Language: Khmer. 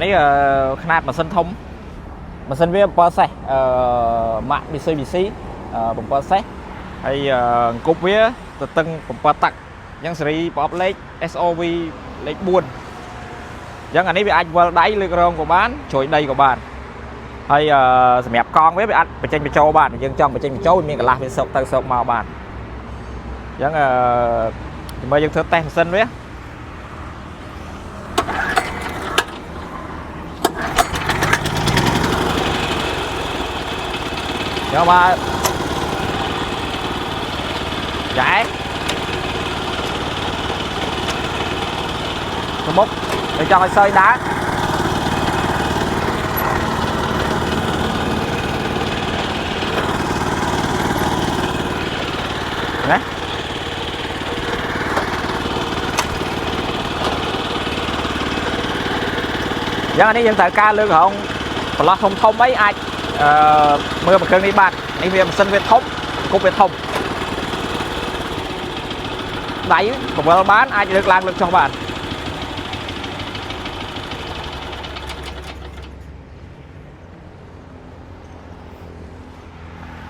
នេះຂະຫນາດម៉ាស៊ីនធំម៉ាស៊ីនវា7សេសម៉ាក់ Mitsubishi 7សេសហើយអង្គប់វាទទឹង7តាក់អញ្ចឹងស៊េរីប្រអប់លេខ SOV លេខ4អញ្ចឹងអានេះវាអាចវិលដៃលើករងក៏បានជ្រួយដីក៏បានហើយសម្រាប់កង់វាអាចបញ្ចេញបញ្ចូលបានយើងចង់បញ្ចេញបញ្ចូលមានកន្លះវាសោកទៅសោកមកបានអញ្ចឹងមើលយើងធ្វើតេស្តម៉ាស៊ីនវាយកមកចាយទៅមុខទៅចង់ឲ្យសើយដើរណាយ៉ាងនេះយើងត្រូវការលើក្រហមប្រឡោះធំធំអីអាចមើលមកគ្រឿងនេះបាទនេះវាម៉ាស៊ីនវាធំគប់វាធំដៃកវលបានអាចលើកឡើងលើកចុះបាន